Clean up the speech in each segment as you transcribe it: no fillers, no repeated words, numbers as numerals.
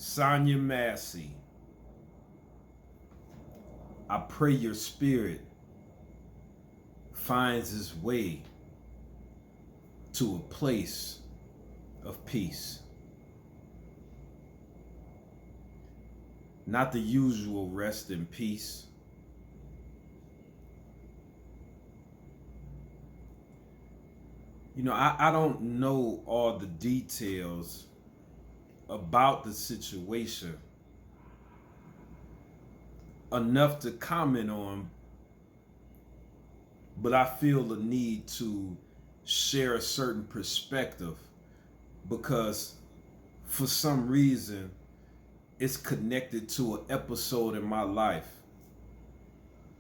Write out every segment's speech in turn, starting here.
Sonya Massey, I pray your spirit finds its way to a place of peace. Not the usual rest in peace. I don't know all the details about the situation enough to comment on, but I feel the need to share a certain perspective because for some reason it's connected to an episode in my life.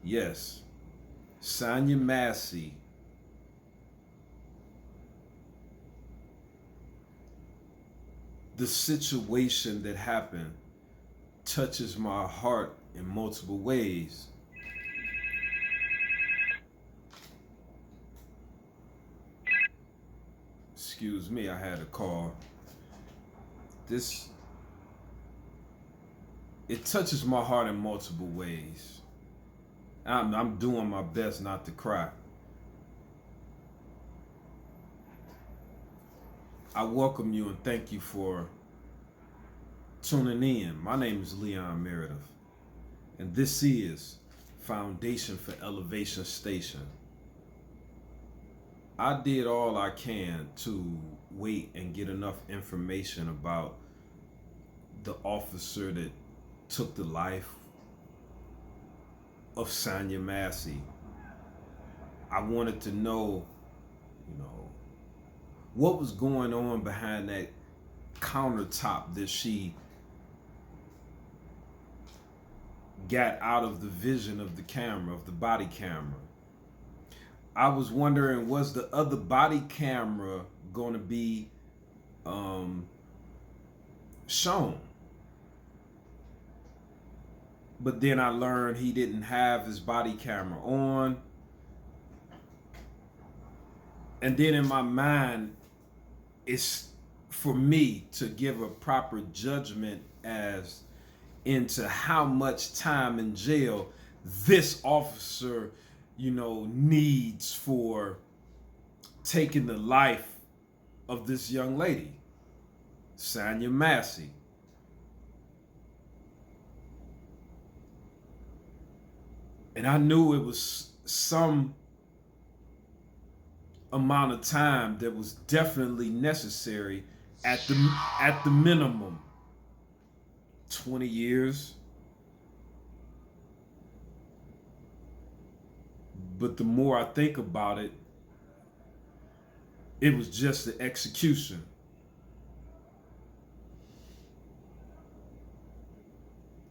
Yes, Sonya Massey the situation that happened touches my heart in multiple ways. Excuse me, I had a call. It touches my heart in multiple ways. I'm doing my best not to cry. I welcome you and thank you for tuning in. My name is Leon Meredith, and this is Foundation for Elevation Station. I did all I can to wait and get enough information about the officer that took the life of Sonya Massey. I wanted to know, what was going on behind that countertop that she got out of the vision of the camera, of the body camera. I was wondering, was the other body camera going to be shown? But then I learned he didn't have his body camera on. And then in my mind, it's for me to give a proper judgment as into how much time in jail this officer, needs for taking the life of this young lady, Sonya Massey. And I knew it was some amount of time that was definitely necessary at the minimum 20 years. But the more I think about it, it was just the execution.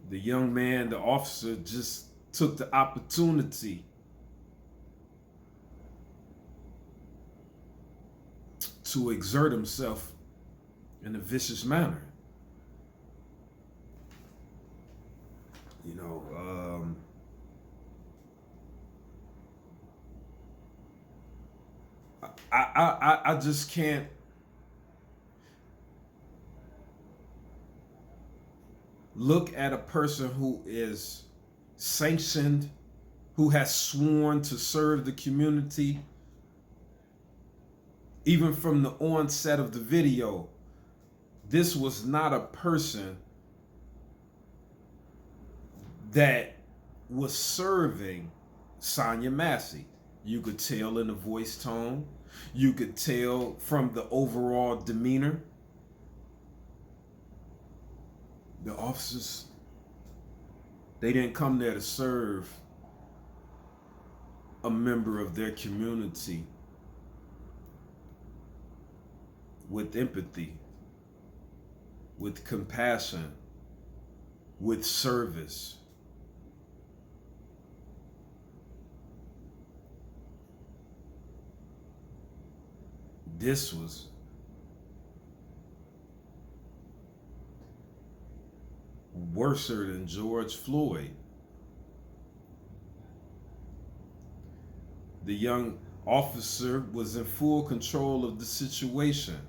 The young man, the officer, just took the opportunity to exert himself in a vicious manner. I just can't look at a person who is sanctioned, who has sworn to serve the community. Even from the onset of the video, this was not a person that was serving Sonya Massey. You could tell in the voice tone. You could tell from the overall demeanor. The officers, they didn't come there to serve a member of their community with empathy, with compassion, with service. This was worse than George Floyd. The young officer was in full control of the situation.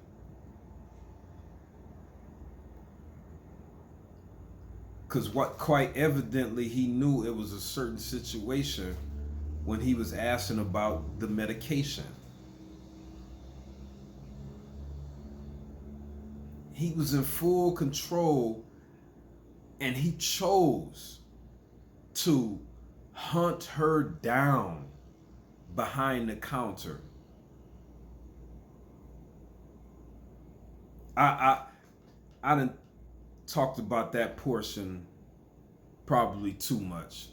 Because what quite evidently he knew it was a certain situation when he was asking about the medication. He was in full control, and he chose to hunt her down behind the counter. I didn't talked about that portion probably too much.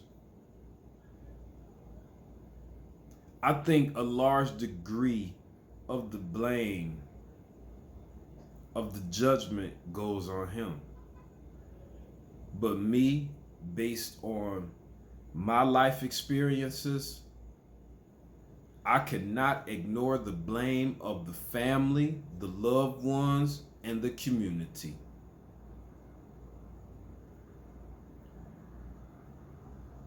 I think a large degree of the blame of the judgment goes on him. But me, based on my life experiences, I cannot ignore the blame of the family, the loved ones, and the community.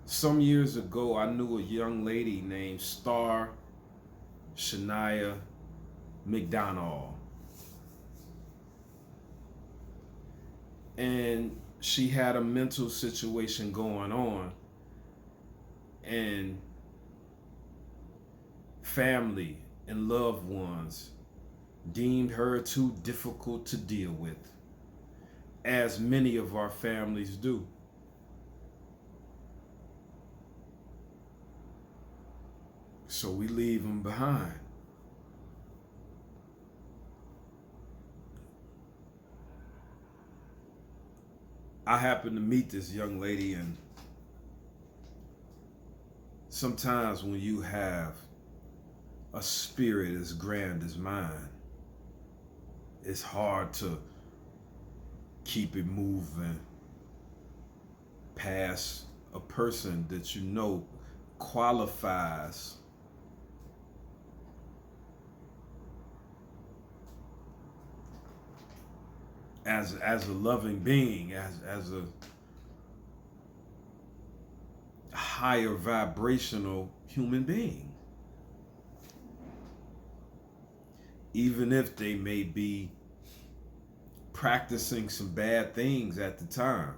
Some years ago, I knew a young lady named Sonya McDonald. And she had a mental situation going on, and family and loved ones deemed her too difficult to deal with, as many of our families do. So we leave them behind. I happened to meet this young lady, and sometimes when you have a spirit as grand as mine, it's hard to keep it moving past a person that you know qualifies as a loving being, as a higher vibrational human being. Even if they may be practicing some bad things at the time.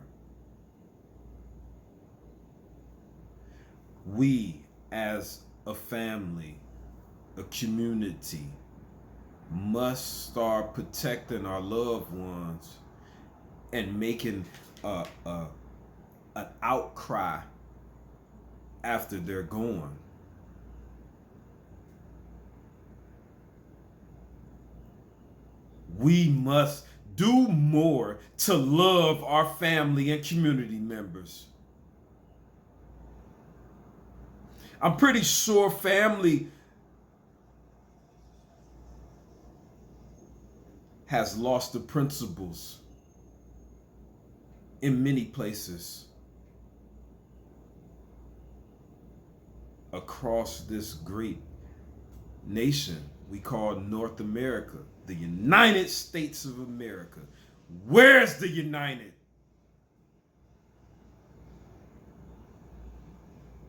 We, as a family, a community, must start protecting our loved ones and making an outcry after they're gone. We must do more to love our family and community members. I'm pretty sure family has lost the principles in many places across this great nation we call North America, the United States of America. Where's the United?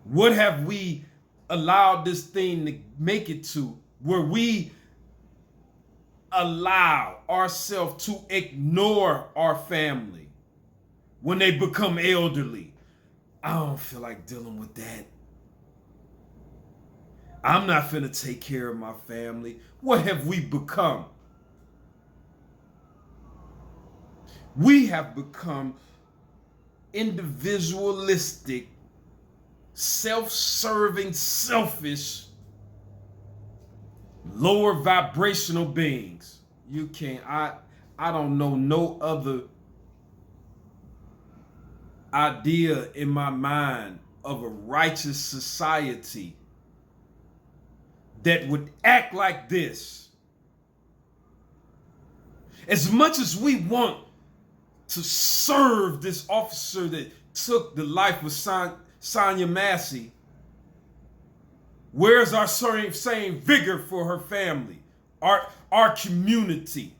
What have we allowed this thing to make it to, where we allow ourselves to ignore our family when they become elderly? I don't feel like dealing with that. I'm not finna take care of my family. What have we become? We have become individualistic, self-serving, selfish, lower vibrational beings. You can't, I don't know no other idea in my mind of a righteous society that would act like this. As much as we want to serve this officer that took the life of Sonya Massey, where's our same vigor for her family, our community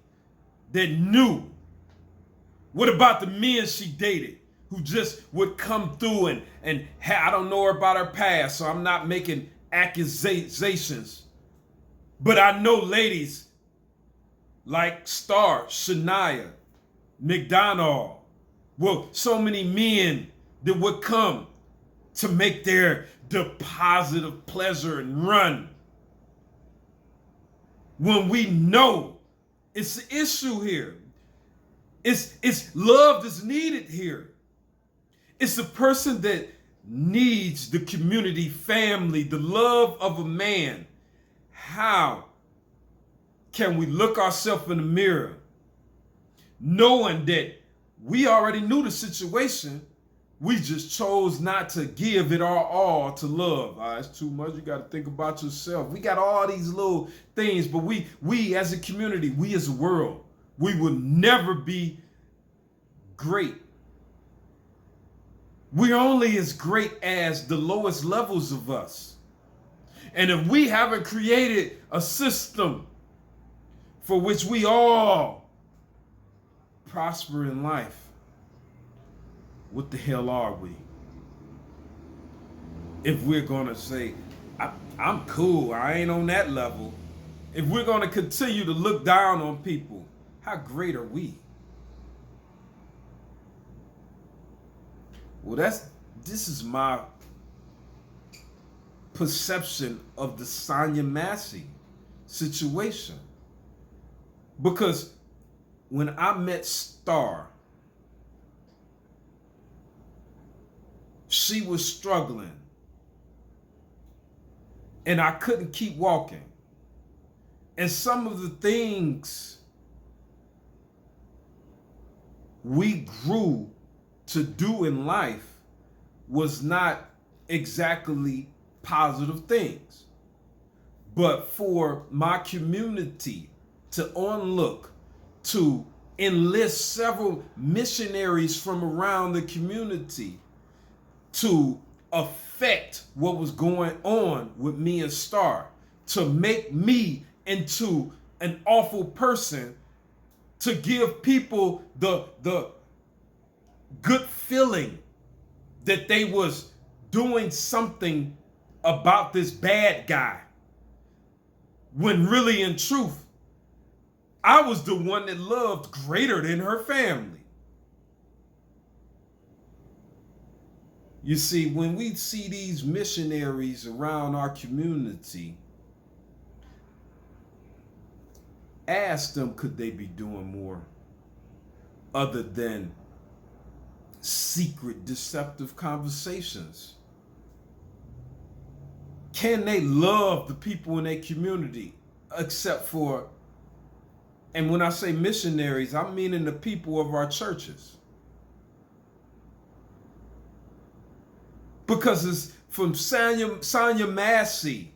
that knew? What about the men she dated who just would come through and I don't know her about her past, so I'm not making accusations, but I know ladies like Sonya McDonald Well, so many men that would come to make their deposit of pleasure and run, when we know it's an issue here. It's love that's needed here. It's a person that needs the community, family, the love of a man. How can we look ourselves in the mirror knowing that we already knew the situation? We just chose not to give it our all to love. It's too much. You got to think about yourself. We got all these little things, but we as a community, we as a world, we will never be great. We're only as great as the lowest levels of us. And if we haven't created a system for which we all prosper in life, what the hell are we? If we're going to say, I'm cool, I ain't on that level. If we're going to continue to look down on people, how great are we? Well, this is my perception of the Sonya Massey situation. Because when I met Star, she was struggling. And I couldn't keep walking. And some of the things we grew to do in life was not exactly positive things. But for my community to onlook, to enlist several missionaries from around the community to affect what was going on with me and Star, to make me into an awful person, to give people the good feeling that they was doing something about this bad guy, when really in truth I was the one that loved greater than her family. You see, when we see these missionaries around our community, ask them, could they be doing more other than secret, deceptive conversations? Can they love the people in their community except for, and when I say missionaries, I'm meaning the people of our churches? Because it's from Sonya Massey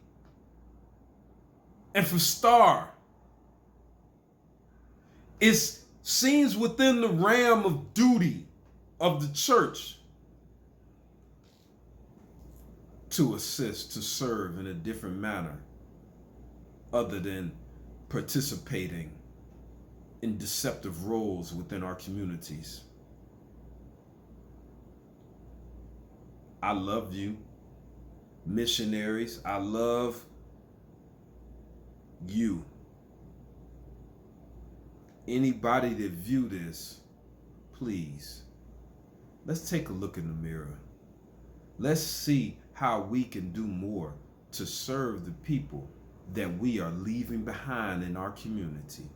and from Star, it's scenes within the realm of duty of the church to assist, to serve in a different manner other than participating in deceptive roles within our communities. I love you, missionaries. I love you. Anybody that view this, please, let's take a look in the mirror. Let's see how we can do more to serve the people that we are leaving behind in our community.